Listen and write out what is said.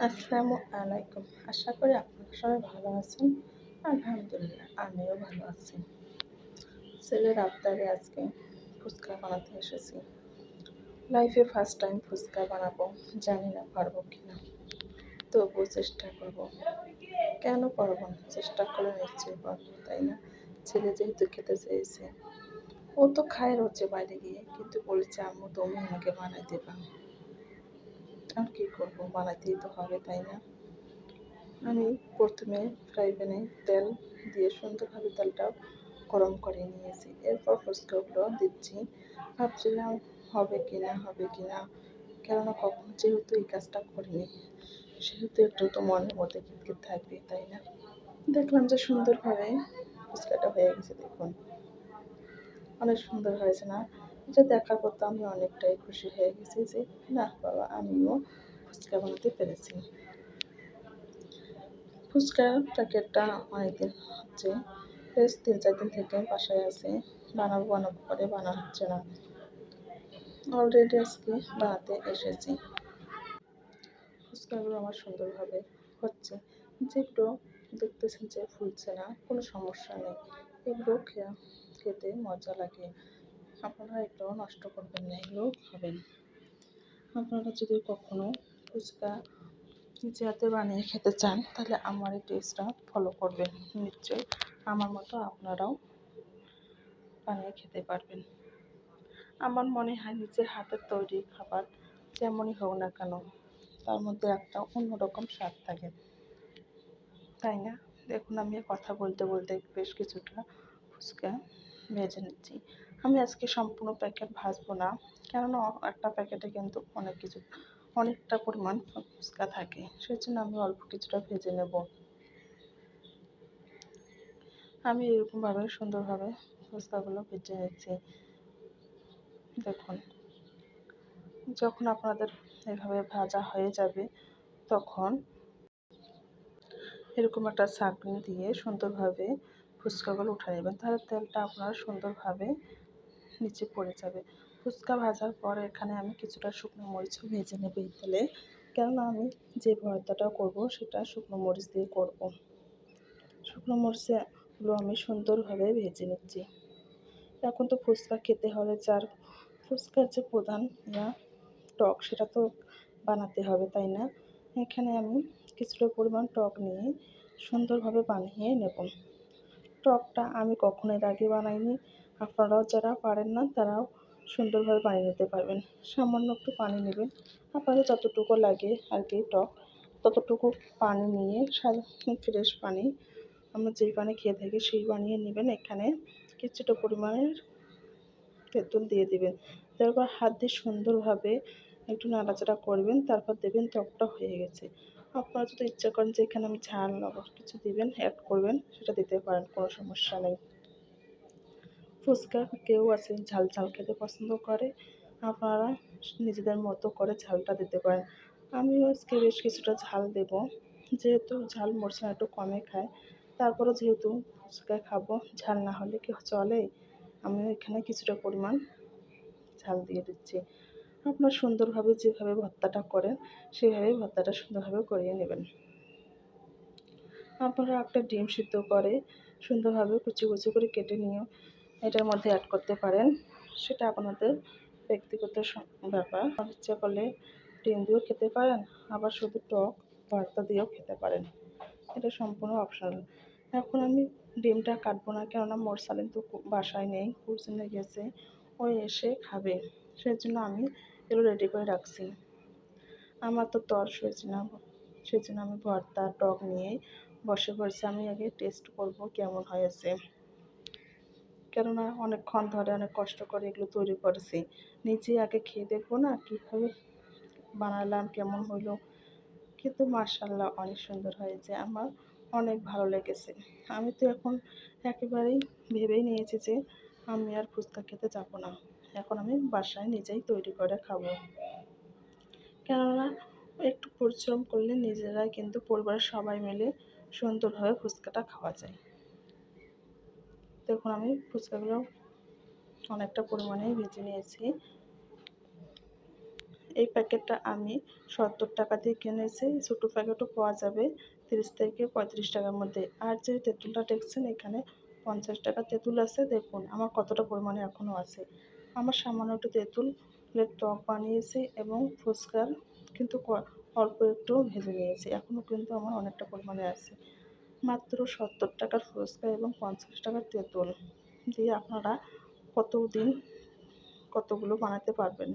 আসসালামু আলাইকুম। আশা করি আপনারা সবাই ভালো আছেন। আলহামদুলিল্লাহ আমিও ভালো আছি। ছেলের আবদারে আজকে ফুচকা বানাতে এসেছি। লাইফে ফার্স্ট টাইম ফুচকা বানাবো। জানি না পারবো কিনা, তবুও চেষ্টা করব। কেন পারবো না? চেষ্টা করে নিশ্চয়ই পারবো, তাই না? ছেলে যেহেতু খেতে চেয়েছে, ও তো খায় রোজে বাইরে গিয়ে, কিন্তু বলেছে আম্মু তুমি আমাকে বানাই দেবা। আর কি করবো, বানাইতেই তো হবে, তাই না? আমি প্রথমে ফ্রাই প্যানে তেল দিয়ে সুন্দরভাবে তেলটা গরম করে নিয়েছি। এরপর ফুচকাগুলো দিচ্ছি। ভাবছিলাম হবে কি না, কেননা কখনো যেহেতু এই কাজটা করিনি, সেহেতু একটু তো মনের মধ্যে খিটখিট থাকবে, তাই না? দেখলাম যে সুন্দরভাবে ফুচকাটা হয়ে গেছে। দেখুন, অনেক সুন্দর হয়েছে না? এটা দেখার পর তো আমি অনেকটাই খুশি হয়ে গেছি যে না বাবা, আমিও ফুচকা বানাতে পেরেছি। ফুচকার প্যাকেটটা অনেকদিন হচ্ছে, বেশ 3-4 দিন থেকে বাসায় আছে। বানাবো করে বানা হচ্ছে না। অলরেডি আজকে বানাতে এসেছি। ফুচকাগুলো আমার সুন্দরভাবে হচ্ছে। যেগুলো দেখতেছেন যে ফুলছে না, কোনো সমস্যা নেই। এগুলো খেতে মজা লাগে। আপনারা এগুলো নষ্ট করবেন না, এগুলো খাবেন। আপনারা যদি কখনো ফুচকা নিজে হাতে বানিয়ে খেতে চান, তাহলে আমার এই টিপসটা ফলো করবেন। নিশ্চয়ই আমার মতো আপনারাও বানিয়ে খেতে পারবেন। আমার মনে হয় নিজের হাতের তৈরি খাবার যেমনই হোক না কেন, তার মধ্যে একটা অন্যরকম স্বাদ থাকে, তাই না? দেখুন, আমি কথা বলতে বলতে বেশ কিছুটা ফুচকা ভেজে নিচ্ছি। আমি আজকে সম্পূর্ণ প্যাকেট ভাজবো না, কেননা একটা প্যাকেটে কিন্তু অনেকটা পরিমাণ ফুচকা থাকে, সেজন্য আমি অল্প কিছুটা ভেজে নেব। আমি এরকমভাবে সুন্দরভাবে ফুচকাগুলো ভেজে নিচ্ছি। দেখুন, যখন আপনাদের এভাবে ভাজা হয়ে যাবে, তখন এরকম একটা ছাঁকনি দিয়ে সুন্দরভাবে ফুচকাগুলো উঠে নেবেন, তাহলে তেলটা আপনার সুন্দরভাবে নিচে পড়ে যাবে। ফুচকা ভাজার পর এখানে আমি কিছুটা শুকনো মরিচও ভেজে নেব এই তেলে, কেননা আমি যে ভর্তাটা করব সেটা শুকনো মরিচ দিয়ে করব। শুকনো মরিচগুলো আমি সুন্দরভাবে ভেজে নিচ্ছি। এখন তো ফুচকা খেতে হলে ফুচকার যে প্রধান টক, সেটা তো বানাতে হবে, তাই না? এখানে আমি কিছুটা পরিমাণ টক নিয়ে সুন্দরভাবে বানিয়ে নেব। টকটা আমি কখনো এর আগে বানাইনি। আপনারাও যারা পারেন না, তারাও সুন্দরভাবে বানিয়ে নিতে পারবেন। সামান্য একটু পানি নেবেন, আপনাদের যতটুকু লাগে আর কি টক, ততটুকু পানি নিয়ে ফ্রেশ পানি, আমরা যেই পানি খেয়ে থাকি সেই বানিয়ে নেবেন। এখানে কিছুটা পরিমাণের তেঁতুল দিয়ে দেবেন। তারপর হাত দিয়ে সুন্দরভাবে একটু নাড়াচাড়া করবেন, তারপর দেবেন টকটা হয়ে গেছে। আপনারা যদি ইচ্ছা করেন যে এখানে আমি ঝাল লবণ কিছু দিবেন, অ্যাড করবেন, সেটা দিতে পারেন, কোনো সমস্যা নেই। ফুচকা কেউ আছে ঝাল ঝাল খেতে পছন্দ করে, আপনারা নিজেদের মতো করে ঝালটা দিতে পারেন। আমিও আজকে বেশ কিছুটা ঝাল দেব, যেহেতু ঝাল মরিচা একটু কমে খায়। তারপরেও যেহেতু ফুচকা খাবো, ঝাল না হলে কি চলে? আমিও এখানে কিছুটা পরিমাণ ঝাল দিয়ে দিচ্ছি। আপনার সুন্দরভাবে যেভাবে ভর্তাটা করেন, সেভাবেই ভর্তাটা সুন্দরভাবে করিয়ে নেবেন। আপনারা একটা ডিম সিদ্ধ করে সুন্দরভাবে কুচি কুচি করে কেটে নিয়েও এটার মধ্যে অ্যাড করতে পারেন, সেটা আপনাদের ব্যক্তিগত ব্যাপার। ইচ্ছা করলে ডিম দিয়েও খেতে পারেন, আবার শুধু টক ভর্তা দিয়েও খেতে পারেন, এটা সম্পূর্ণ অপশনাল। এখন আমি ডিমটা কাটবো না, কেননা মোর সালিন তো বাসায় নেই, কোচিংয়ে গেছে, ওই এসে খাবে, সেজন্য আমি এগুলো রেডি করে রাখছি। আমার তো হয়েছে না, সেজন্য আমি ভর্তা টক নিয়ে বসে পড়েছি। আমি আগে টেস্ট করব কেমন হয়েছে, কেননা অনেকক্ষণ ধরে অনেক কষ্ট করে এগুলো তৈরি করেছি। নিজে আগে খেয়ে দেখবো না কীভাবে বানালাম, কেমন হলো। কিন্তু মাশাআল্লাহ অনেক সুন্দর হয়েছে, আমার অনেক ভালো লেগেছে। আমি তো এখন একেবারেই ভেবেই নিয়েছি যে আমি আর ফুচকা খেতে যাব না, এখন আমি বাসায় নিজেই তৈরি করে খাবো। কেননা একটু পরিশ্রম করলে নিজেরাই কিন্তু পরিবারের সবাই মিলে সুন্দরভাবে ফুচকাটা খাওয়া যায়। দেখুন, আমি ফুচকাগুলো অনেকটা পরিমাণেই ভেজে নিয়েছি। এই প্যাকেটটা আমি 70 টাকা দিয়ে কিনেছি। ছোটো প্যাকেটও পাওয়া যাবে 30 থেকে 35 টাকার মধ্যে। আর যে তেঁতুলটা দেখছেন এখানে 50 টাকার তেঁতুল আছে। দেখুন আমার কতটা পরিমাণে এখনও আছে। আমার সামান্য একটু তেঁতুলের টক বানিয়েছি এবং ফুচকার কিন্তু অল্প একটু ভেজে নিয়েছি। এখনও কিন্তু আমার অনেকটা পরিমাণে আছে। মাত্র 70 টাকার ফুচকা এবং 50 টাকার তেঁতুল দিয়ে আপনারা কতগুলো বানাতে পারবেন।